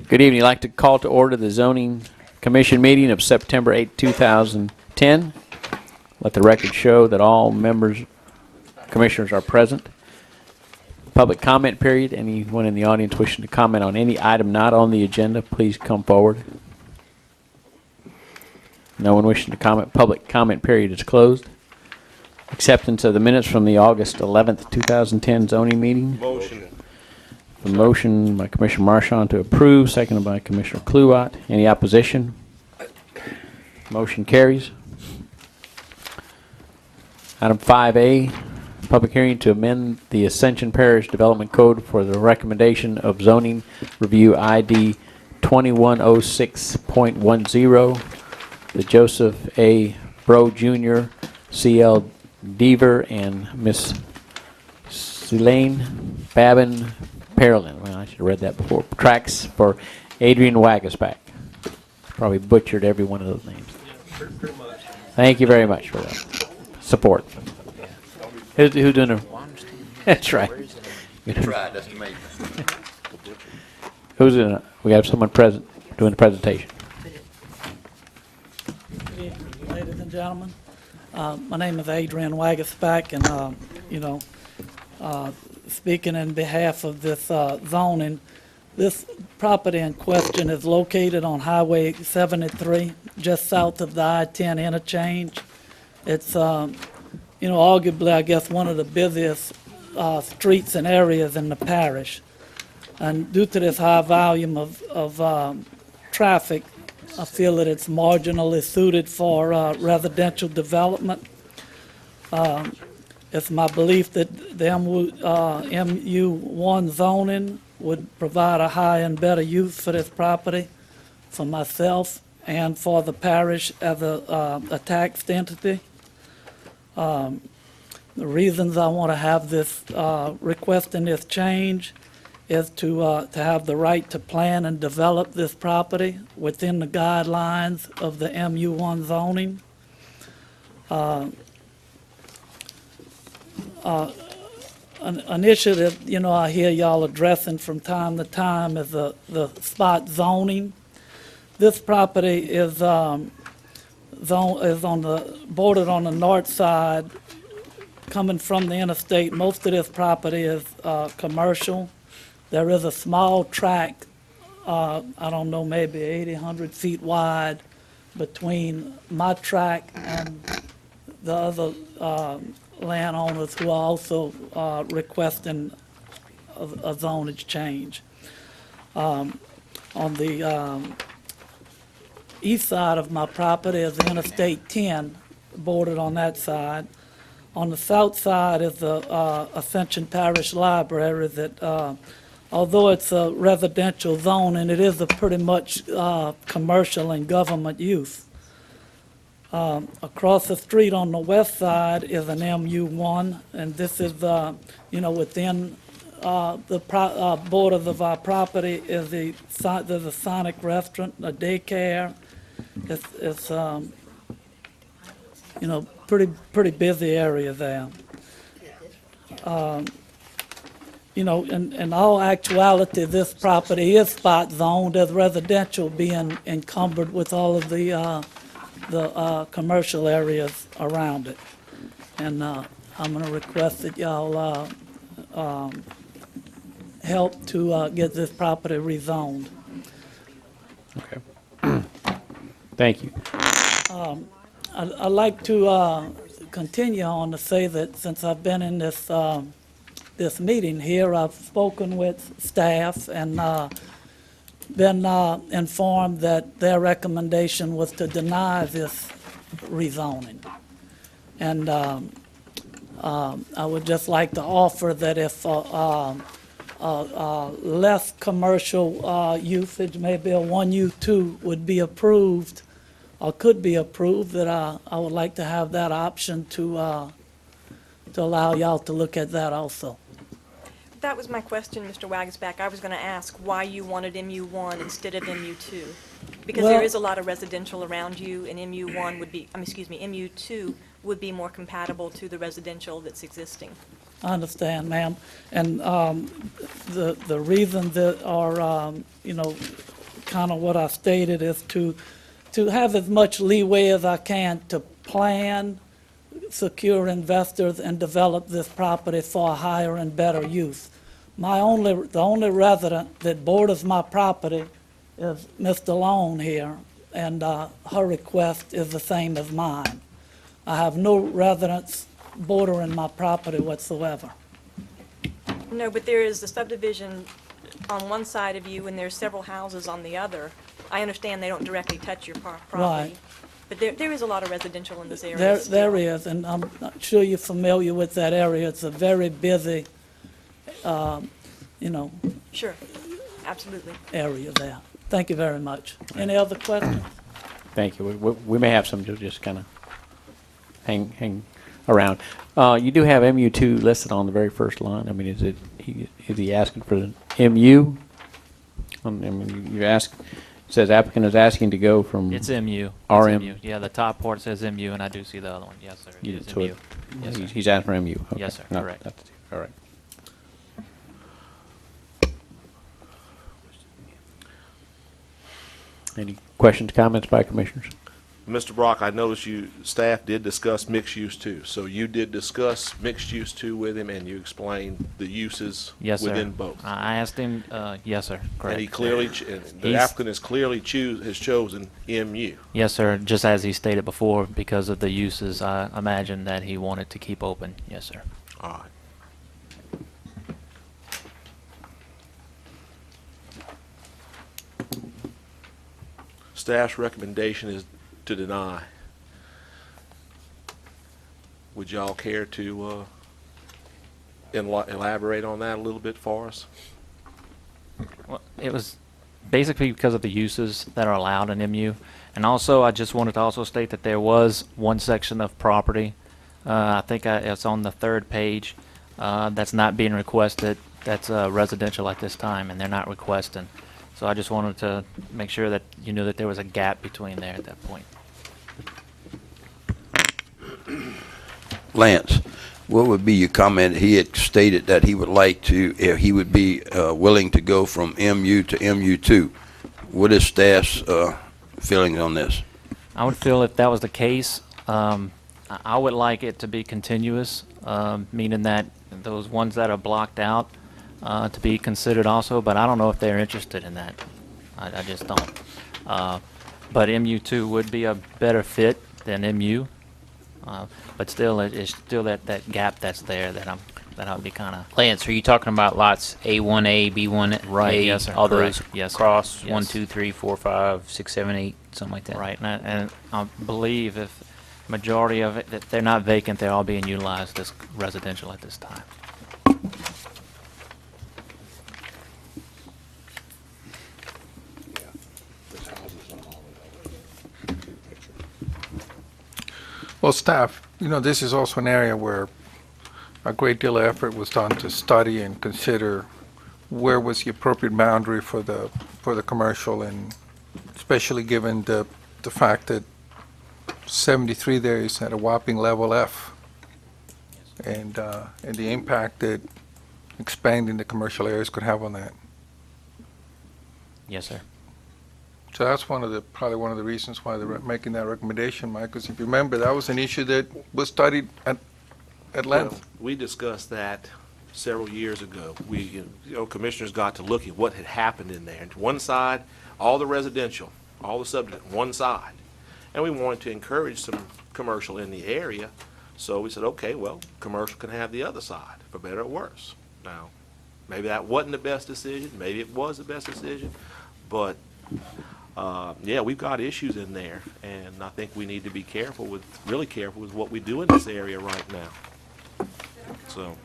Good evening. I'd like to call to order the Zoning Commission meeting of September 8, 2010. Let the record show that all commissioners are present. Public comment period. Anyone in the audience wishing to comment on any item not on the agenda, please come forward. No one wishing to comment. Public comment period is closed. Acceptance of the minutes from the August 11th, 2010 zoning meeting. Motion. A motion by Commissioner Marchand to approve, seconded by Commissioner Kluwat. Any opposition? Motion carries. Item 5A, public hearing to amend the Ascension Parish Development Code for the recommendation of zoning review ID 2106.10. The Joseph A. Bro Jr., C.L. Deaver, and Miss Selene Babin Parolin. Well, I should have read that before. Tracks for Adrian Wagasback. Probably butchered every one of those names. Yeah, pretty much. Thank you very much for that support. Who's doing it? That's right. You tried, that's amazing. Who's in it? We have someone present doing the presentation. Good evening, ladies and gentlemen. My name is Adrian Wagasback, and speaking in behalf of this zoning, this property in question is located on Highway 73, just south of the I-10 interchange. It's, arguably, I guess, one of the busiest streets and areas in the parish. And due to this high volume of traffic, I feel that it's marginally suited for residential development. It's my belief that the MU1 zoning would provide a high and better use for this property for myself and for the parish as a taxed entity. The reasons I want to have this requesting this change is to have the right to plan and develop this property within the guidelines of the MU1 zoning. An initiative, I hear y'all addressing from time to time is the spot zoning. This property is bordered on the north side, coming from the interstate. Most of this property is commercial. There is a small tract, I don't know, maybe 80, 100 feet wide between my tract and the other landowners who are also requesting a zonage change. On the east side of my property is Interstate 10, bordered on that side. On the south side is the Ascension Parish Library that, although it's a residential zone, and it is a pretty much commercial and government use. Across the street on the west side is an MU1, and this is, within the borders of our property is there's a Sonic restaurant, a daycare. It's pretty busy area there. In all actuality, this property is spot zoned as residential, being encumbered with all of the commercial areas around it. And I'm going to request that y'all help to get this property rezoned. Okay. Thank you. I'd like to continue on to say that since I've been in this meeting here, I've spoken with staff and been informed that their recommendation was to deny this rezoning. And I would just like to offer that if less commercial usage, maybe a 1U2 would be approved or could be approved, that I would like to have that option to allow y'all to look at that also. That was my question, Mr. Wagasback. I was going to ask why you wanted MU1 instead of MU2. Because there is a lot of residential around you, and MU2 would be more compatible to the residential that's existing. I understand, ma'am. And the reasons that are, kind of what I stated, is to have as much leeway as I can to plan, secure investors, and develop this property for a higher and better use. The only resident that borders my property is Mr. Long here, and her request is the same as mine. I have no residents bordering my property whatsoever. No, but there is the subdivision on one side of you, and there's several houses on the other. I understand they don't directly touch your property. Right. But there is a lot of residential in this area There still. is, and I'm not sure you're familiar with that area. It's a very busy, Sure, absolutely. area there. Thank you very much. Any other questions? Thank you. We may have some to just kind of hang around. You do have MU2 listed on the very first line. I mean, is he asking for the MU? I mean, you ask, it says applicant is asking to go from. It's MU. It's RM. MU. Yeah, the top part says MU, and I do see the other one. Yes, sir. It is So MU. Yes, sir. he's asking for MU. Okay. Yes, sir. No, Correct. All right. Any questions, comments by commissioners? Mr. Brock, I noticed staff did discuss mixed use too. So you did discuss mixed use too with him, and you explained the uses Yes, sir. within both. I asked him. Yes, sir. Correct. And he clearly, the He's- applicant has chosen MU. Yes, sir. Just as he stated before, because of the uses, I imagine that he wanted to keep open. Yes, sir. All right. Staff's recommendation is to deny. Would y'all care to elaborate on that a little bit for us? Well, it was basically because of the uses that are allowed in MU. And also, I just wanted to also state that there was one section of property, I think it's on the third page, that's not being requested, that's residential at this time, and they're not requesting. So I just wanted to make sure that you knew that there was a gap between there at that point. Lance, what would be your comment? He had stated that he would like to, he would be willing to go from MU to MU2. What is staff's feelings on this? I would feel if that was the case, I would like it to be continuous, meaning that those ones that are blocked out to be considered also, but I don't know if they're interested in that. I just don't. But MU2 would be a better fit than MU, but still, it's still that gap that's there that I'll be kind of. Lance, are you talking about lots A1A, B1A? Right, yes, sir, All correct. those Yes, sir. cross, Yes. 1, 2, 3, 4, 5, 6, 7, 8, something like that? Right, and I believe if majority of it, that they're not vacant, they're all being utilized as residential at this time. Well, staff, this is also an area where a great deal of effort was done to study and consider where was the appropriate boundary for the commercial, and especially given the fact that 73 there is at a whopping level F, and the impact that expanding the commercial areas could have on that. Yes, sir. So that's probably one of the reasons why they're making that recommendation, Mike, because if you remember, that was an issue that was studied at length. Well, we discussed that several years ago. Commissioners got to look at what had happened in there. And to one side, all the residential, all the subdivision, one side. And we wanted to encourage some commercial in the area. So we said, okay, well, commercial can have the other side, for better or worse. Now, maybe that wasn't the best decision. Maybe it was the best decision. But yeah, we've got issues in there, and I think we need to be really careful with what we do in this area right now. So,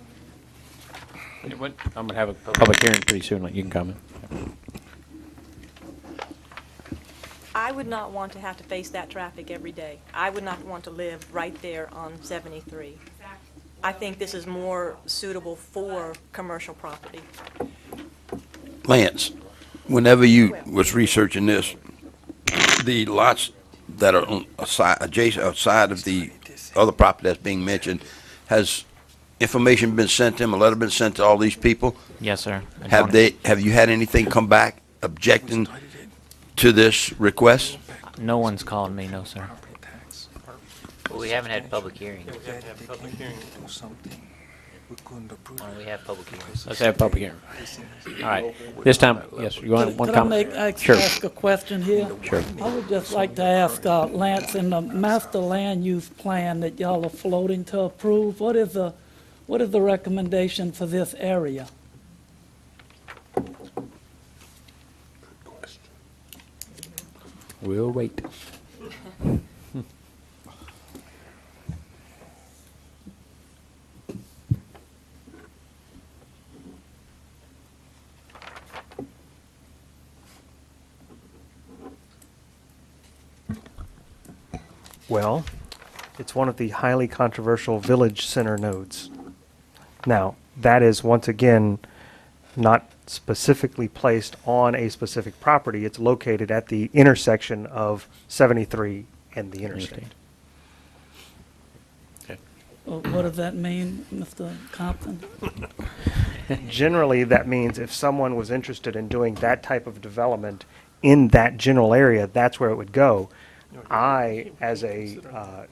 I'm going to have a public hearing pretty soon. You can comment. I would not want to have to face that traffic every day. I would not want to live right there on 73. I think this is more suitable for commercial property. Lance, whenever you was researching this, the lots that are on adjacent outside of the other property that's being mentioned, has information been sent to them, a letter been sent to all these people? Yes, sir. Have you had anything come back objecting to this request? No one's called me, no, sir. Well, we haven't had public hearings. We have public hearings. Let's have a public hearing. All right. This time, yes, you want one Could I comment? Sure. ask a question here? Sure. I would just like to ask Lance, in the master land use plan that y'all are floating to approve, what is the recommendation for this area? We'll wait. Well, it's one of the highly controversial village center nodes. Now, that is once again not specifically placed on a specific property. It's located at the intersection of 73 and the interstate. What does that mean, Mr. Compton? Generally, that means if someone was interested in doing that type of development in that general area, that's where it would go. I, as a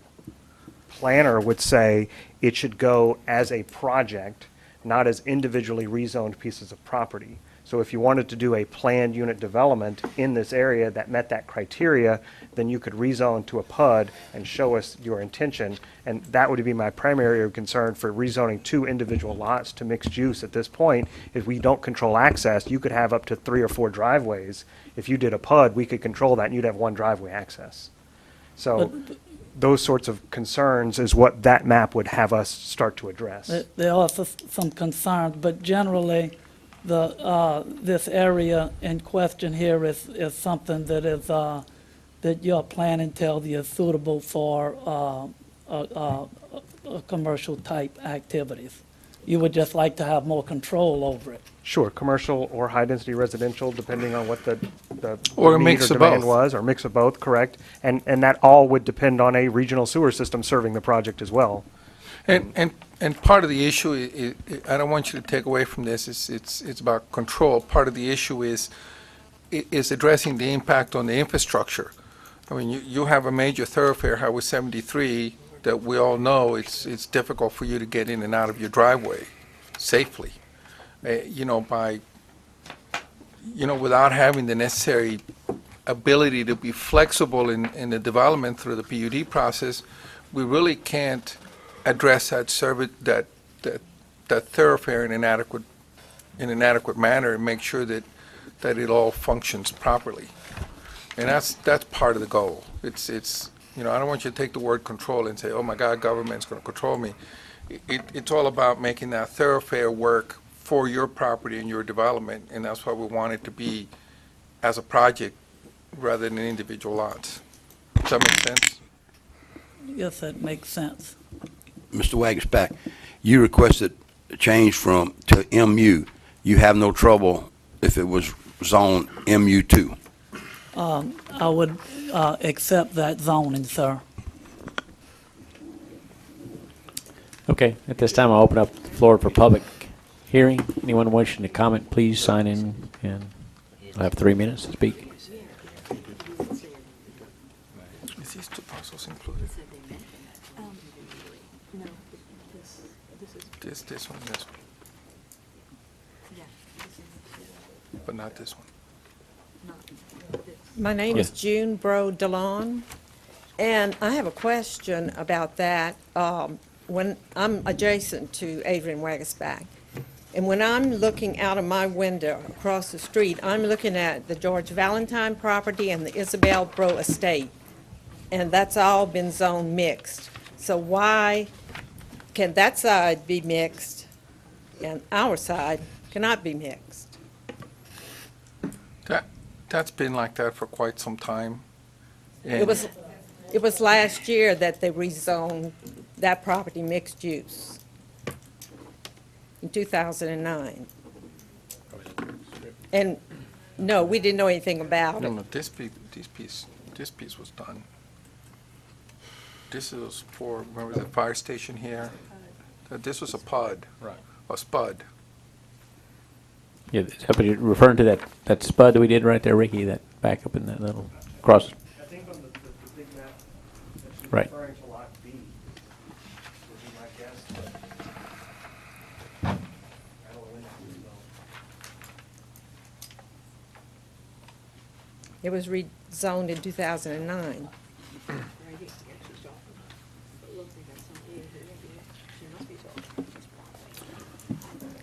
planner, would say it should go as a project, not as individually rezoned pieces of property. So if you wanted to do a planned unit development in this area that met that criteria, then you could rezone to a PUD and show us your intention. And that would be my primary area of concern for rezoning 2 individual lots to mixed use at this point. If we don't control access, you could have up to 3 or 4 driveways. If you did a PUD, we could control that and you'd have 1 driveway access. So those sorts of concerns is what that map would have us start to address. There are some concerns, but generally, this area in question here is something that is, that you're planning tells you is suitable for commercial type activities. You would just like to have more control over it. Sure, commercial or high-density residential, depending on what the Or a need mix or of demand both. was, or mix of both, correct? And that all would depend on a regional sewer system serving the project as well. And part of the issue, I don't want you to take away from this, it's about control. Part of the issue is addressing the impact on the infrastructure. I mean, you have a major thoroughfare, Highway 73, that we all know it's difficult for you to get in and out of your driveway safely. Without having the necessary ability to be flexible in the development through the PUD process, we really can't address that thoroughfare in an adequate manner and make sure that it all functions properly. And that's part of the goal. I don't want you to take the word control and say, oh my God, government's going to control me. It's all about making that thoroughfare work for your property and your development, and that's why we want it to be as a project rather than individual lots. Does that make sense? Yes, that makes sense. Mr. Wagasback, you requested a change to MU. You have no trouble if it was zone MU2? I would accept that zoning, sir. Okay, at this time, I'll open up the floor for public hearing. Anyone wishing to comment, please sign in, and I'll have 3 minutes to speak. Is these 2 parcels included? No, This one, but not this one. My name is Yes. June Bro DeLon, and I have a question about that. When I'm adjacent to Adrian Wagasback, and when I'm looking out of my window across the street, I'm looking at the George Valentine property and the Isabel Bro estate, and that's all been zone mixed. So why can that side be mixed and our side cannot be mixed? That's been like that for quite some time. It was last year that they rezoned that property mixed use in 2009. And no, we didn't know anything about it. No, this piece was done. This is for, remember the fire station here? This was a PUD. Right. A SPUD. Yeah, but you're referring to that spud that we did right there, Ricky, that back up in that little cross. I think on the big map, that's Right. referring to lot B, would be my guess, but I don't know. It was rezoned in 2009.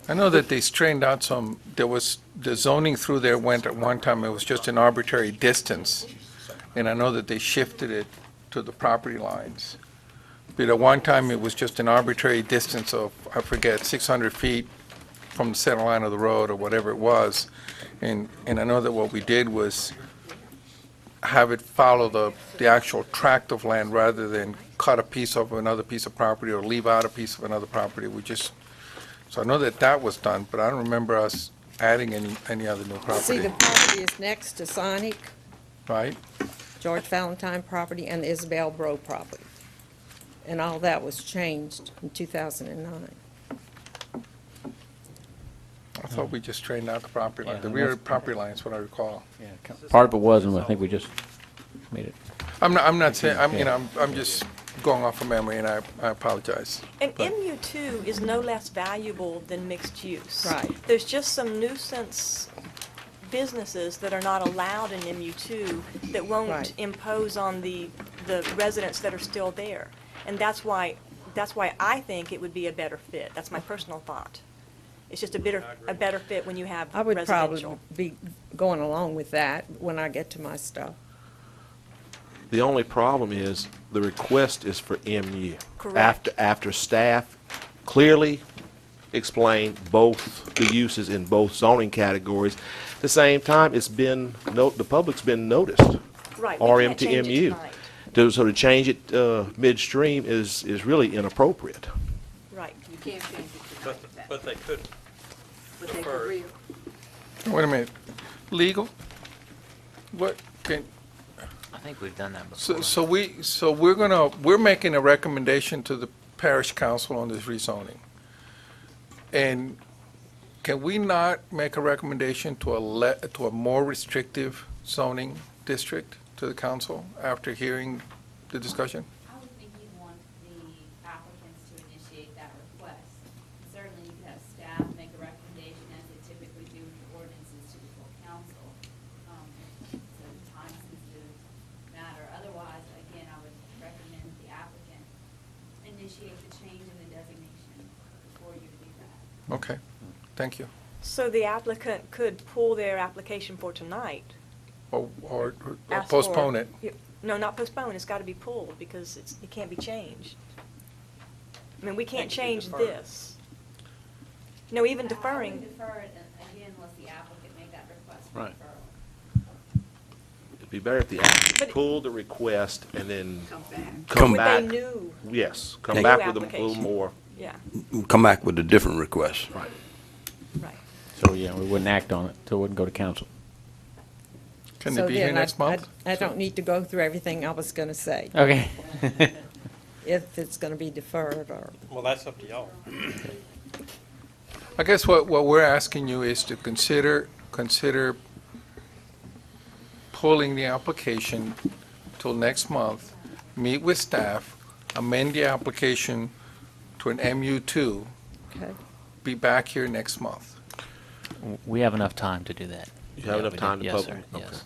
I know that they straightened out some, there was, the zoning through there went at one time, it was just an arbitrary distance. And I know that they shifted it to the property lines. But at one time, it was just an arbitrary distance of, I forget, 600 feet from the center line of the road or whatever it was. And I know that what we did was have it follow the actual tract of land rather than cut a piece of another piece of property or leave out a piece of another property. We just, so I know that that was done, but I don't remember us adding any other new See, property, the property is next to Sonic, right? George Valentine property, and the Isabel Bro property. And all that was changed in 2009. I thought we just straightened out the property line, Yeah, the and rear that's- property line is what I recall. Part of it was, and I think we just made it. I'm not saying, I'm just going off of memory, and I apologize. And But- MU2 is no less valuable than mixed use. Right. There's just some nuisance businesses that are not allowed in MU2 that won't Right. impose on the residents that are still there. And that's why I think it would be a better fit. That's my personal thought. It's just a better fit when you have I would probably residential. be going along with that when I get to my stuff. The only problem is the request is for MU. Correct. After staff clearly explained both the uses in both zoning categories, at the same time, the public's been noticed. Right, we RM can't to change it MU. tonight. So to change it midstream is really inappropriate. Right. You can't change it tonight. But they could But they defer could it. Wait a minute, legal? What, can, I think we've done that before. so we're making a recommendation to the parish council on this rezoning. And can we not make a recommendation to a more restrictive zoning district to the council after hearing the discussion? I would think you'd want the applicants to initiate that request. Certainly, you could have staff make a recommendation, as they typically do with the ordinances, to the full council. It's a time-sensitive matter. Otherwise, again, I would recommend the applicant initiate the change in the designation before you do that. Okay, thank you. So the applicant could pull their application for tonight. Or Ask for- postpone it. No, not postpone, it's gotta be pulled, because it can't be changed. I mean, we can't change this. No, even I deferring, would defer it, again, unless the applicant make that request for Right. deferral. It'd be better if the applicant But- pulled the request and then Come back. come with back. a new, Yes, come New back with a little application. more. yeah, Come back with a different request. Right. right. So, yeah, we wouldn't act on it till it wouldn't go to council. Can So they be here then next month? I don't need to go through everything I was going to say, Okay. if it's going to be deferred or, Well, that's up to y'all. I guess what we're asking you is to consider pulling the application till next month, meet with staff, amend the application to an MU2, okay? be back here next month. We have enough time to do that. You have Yeah, enough we do. time to Yes, publish? sir. Okay. Yes.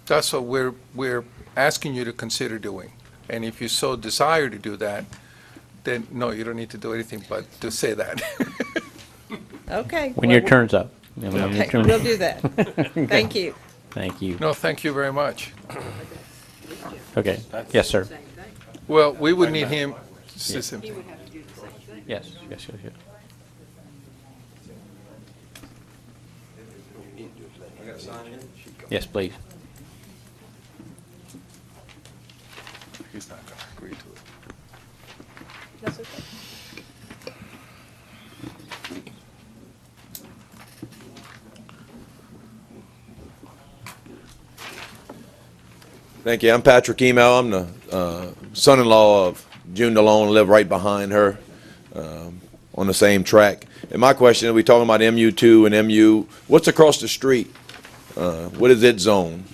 That's what we're asking you to consider doing. And if you so desire to do that, then, no, you don't need to do anything but to say that. Okay. When well, your turn's up. You know, when your Okay, turn- we'll do that. Thank you. Thank you. No, thank you very much. Okay, yes, sir. Same thing. Well, we would need him to say He something. would have to do the same thing. Yes, yes, yes, yes. Yes, please. He's not going to agree to it. That's okay. Thank you. I'm Patrick Email. I'm the son-in-law of June DeLone, live right behind her on the same track. And my question, are we talking about MU2 and MU, what's across the street what is it zone?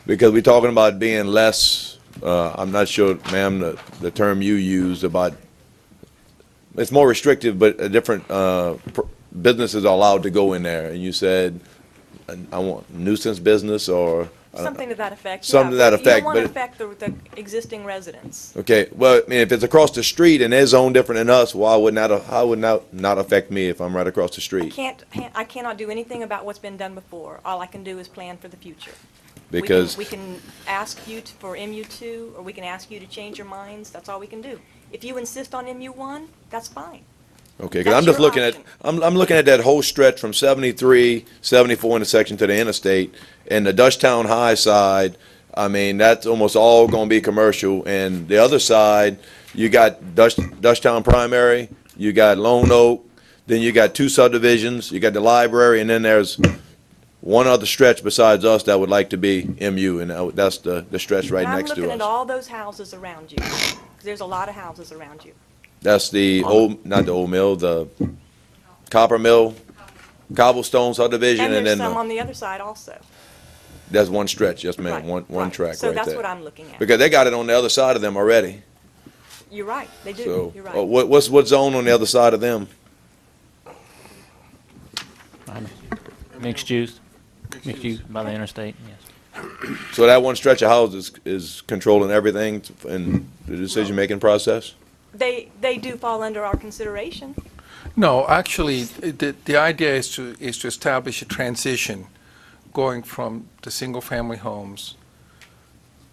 Because we're talking about being less, I'm not sure, ma'am, the term you used about, it's more restrictive, but a different, businesses are allowed to go in there. And you said, I want nuisance business or? Something to that effect. Something to yeah, that but effect, You don't want to but affect the existing residents. okay, well, I mean, if it's across the street and they're zoned different than us, why would how would not affect me if I'm right across the street? I cannot do anything about what's been done before. All I can do is plan for the future. Because We can ask you for MU2, or we can ask you to change your minds. That's all we can do. If you insist on MU1, that's fine. okay, because That's I'm just your looking at, option. I'm looking at that whole stretch from 73, 74 intersection to the interstate, and the Dutchtown High side, I mean, that's almost all gonna be commercial, and the other side, you got Dutchtown Primary, you got Lone Oak, then you got 2 subdivisions, you got the library, and then there's one other stretch besides us that would like to be MU, and that's the stretch right And next I'm to looking at us. all those houses around you, 'cause there's a lot of houses around you. That's the old, not the old mill, the copper mill, cobblestone subdivision, And and there's then some on the other side also. that's one stretch, yes ma'am, Right, one right. track right So there. that's what I'm looking at. Because they got it on the other side of them already, You're right, they do. so, You're right. what zone on the other side of them? Mixed use by the interstate, yes. So that one stretch of houses is controlling everything in the decision-making process? They do fall under our consideration. No, actually, the idea is to establish a transition going from the single-family homes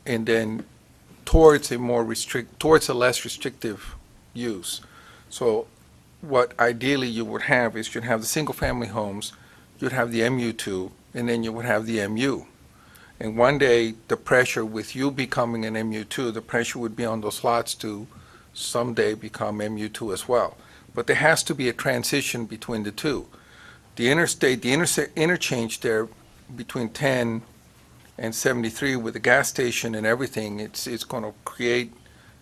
and then towards towards a less restrictive use. So what ideally you would have is you'd have the single-family homes, you'd have the MU2, and then you would have the MU. And one day, the pressure with you becoming an MU2, the pressure would be on those lots to someday become MU2 as well. But there has to be a transition between the two. The interstate, the interchange there between 10 and 73 with the gas station and everything, it's going to create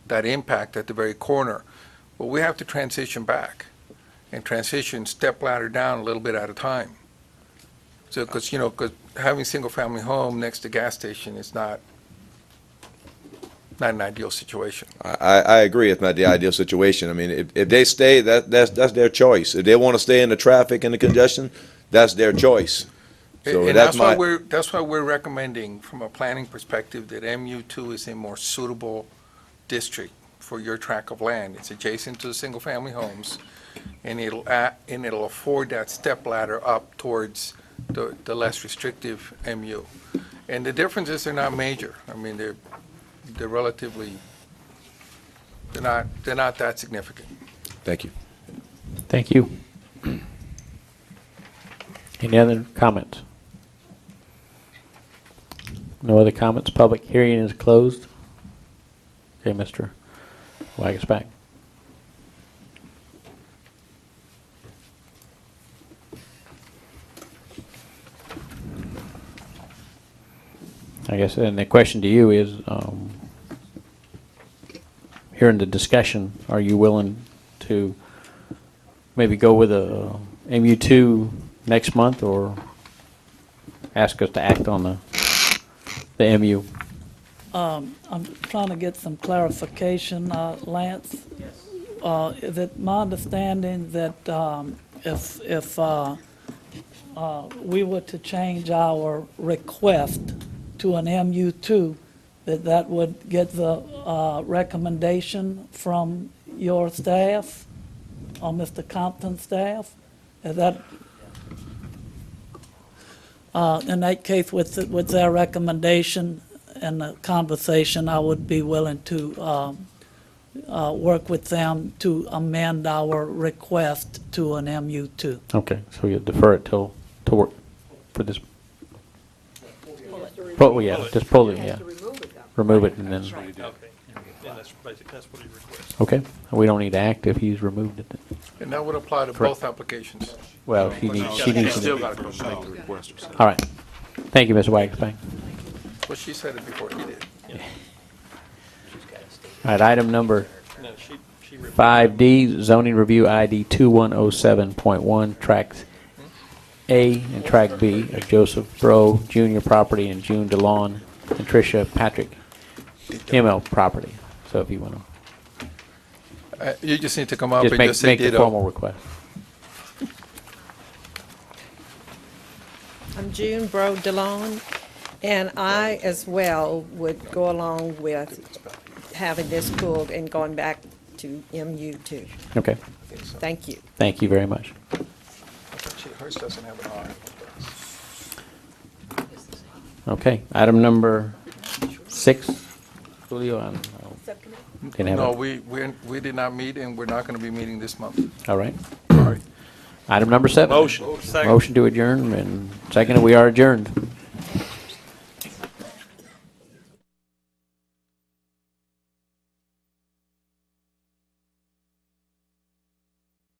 that impact at the very corner. But we have to transition back and transition step ladder down a little bit at a time. So, because having single-family home next to gas station is not an ideal situation. I agree, it's not the ideal situation. I mean, if they stay, that's their choice. If they want to stay in the traffic and the congestion, that's their choice. So And that's why my, that's why we're recommending, from a planning perspective, that MU2 is a more suitable district for your tract of land. It's adjacent to the single-family homes, and it'll afford that step ladder up towards the less restrictive MU. And the differences are not major. I mean, they're relatively, they're not that significant. thank you. Thank you. Any other comments? No other comments? Public hearing is closed. Okay, Mr. Wagasback. I guess, and the question to you is, hearing the discussion, are you willing to maybe go with a MU2 next month, or ask us to act on the MU? I'm trying to get some clarification, Lance. Is it my understanding that if we were to change our request to an MU2, that would get the recommendation from your staff, or Mr. Compton's staff? Is that, in that case, with their recommendation and the conversation, I would be willing to work with them to amend our request to an MU2. Okay, so you defer it to work for this. Yeah, just pull it, yeah. Remove it and then, Okay, and that's basically, that's what he requests. okay. We don't need to act if he's removed it. And that would apply to Correct. both applications. Well, she needs Still to. got to go make the request or something. All right. Thank you, Mr. Wagasback. Well, she said it before he did. All right, item number No, she removed 5D, zoning review ID 2107.1, tracks A and Track B of Joseph Bro Jr. property and June DeLon and Tricia Patrick ML property. So if you want to, You just need to come up just and make, just say make the ditto. formal request. I'm June Bro DeLon, and I as well would go along with having this pulled and going back to MU too. Okay. Thank you. Thank you very much. Hers doesn't have an R. Okay. Item number 6. Julio, didn't have No, it. we did not meet, and we're not going to be meeting this month. All right. Sorry. Item number 7. Motion. Motion to adjourn and second, we are adjourned.